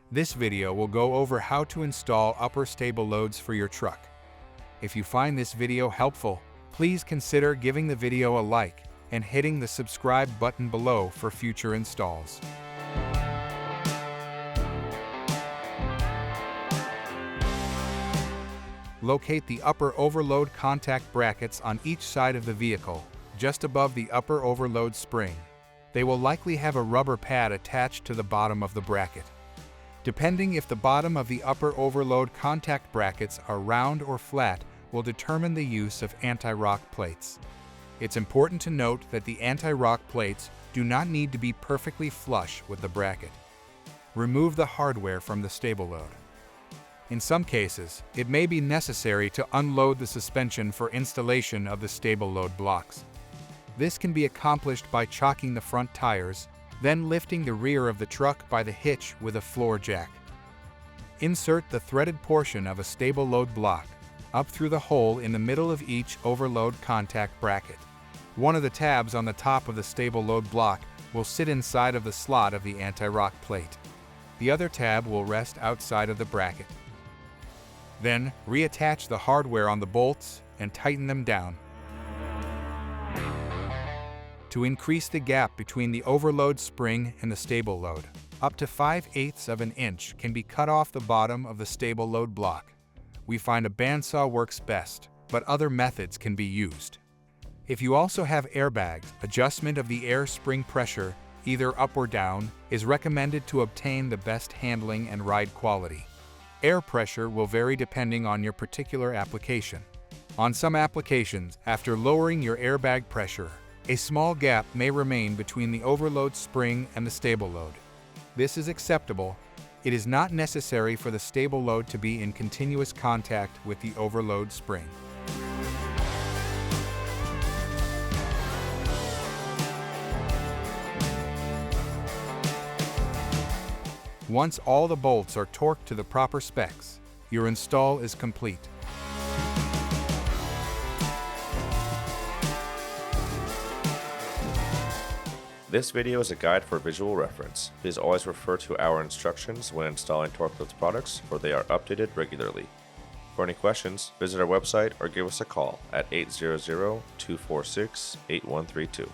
This video will go over how to install upper StableLoads for your truck. If you find this video helpful, please consider giving the video a like and hitting the subscribe button below for future installs. Locate the upper overload contact brackets on each side of the vehicle, just above the upper overload spring. They will likely have a rubber pad attached to the bottom of the bracket. Depending if the bottom of the upper overload contact brackets are round or flat will determine the use of anti-rock plates. It's important to note that the anti-rock plates do not need to be perfectly flush with the bracket. Remove the hardware from the StableLoad. In some cases, it may be necessary to unload the suspension for installation of the StableLoad blocks. This can be accomplished by chocking the front tires, then lifting the rear of the truck by the hitch with a floor jack. Insert the threaded portion of a StableLoad block up through the hole in the middle of each overload contact bracket. One of the tabs on the top of the StableLoad block will sit inside of the slot of the anti-rock plate. The other tab will rest outside of the bracket. Then, reattach the hardware on the bolts and tighten them down. To increase the gap between the overload spring and the StableLoad, up to 5/8 of an inch can be cut off the bottom of the StableLoad block. We find a bandsaw works best, but other methods can be used. If you also have airbags, adjustment of the air spring pressure, either up or down, is recommended to obtain the best handling and ride quality. Air pressure will vary depending on your particular application. On some applications, after lowering your airbag pressure, a small gap may remain between the overload spring and the StableLoad. This is acceptable. It is not necessary for the StableLoad to be in continuous contact with the overload spring. Once all the bolts are torqued to the proper specs, your install is complete. This video is a guide for visual reference. Please always refer to our instructions when installing Torklift products, for they are updated regularly. For any questions, visit our website or give us a call at 800-246-8132.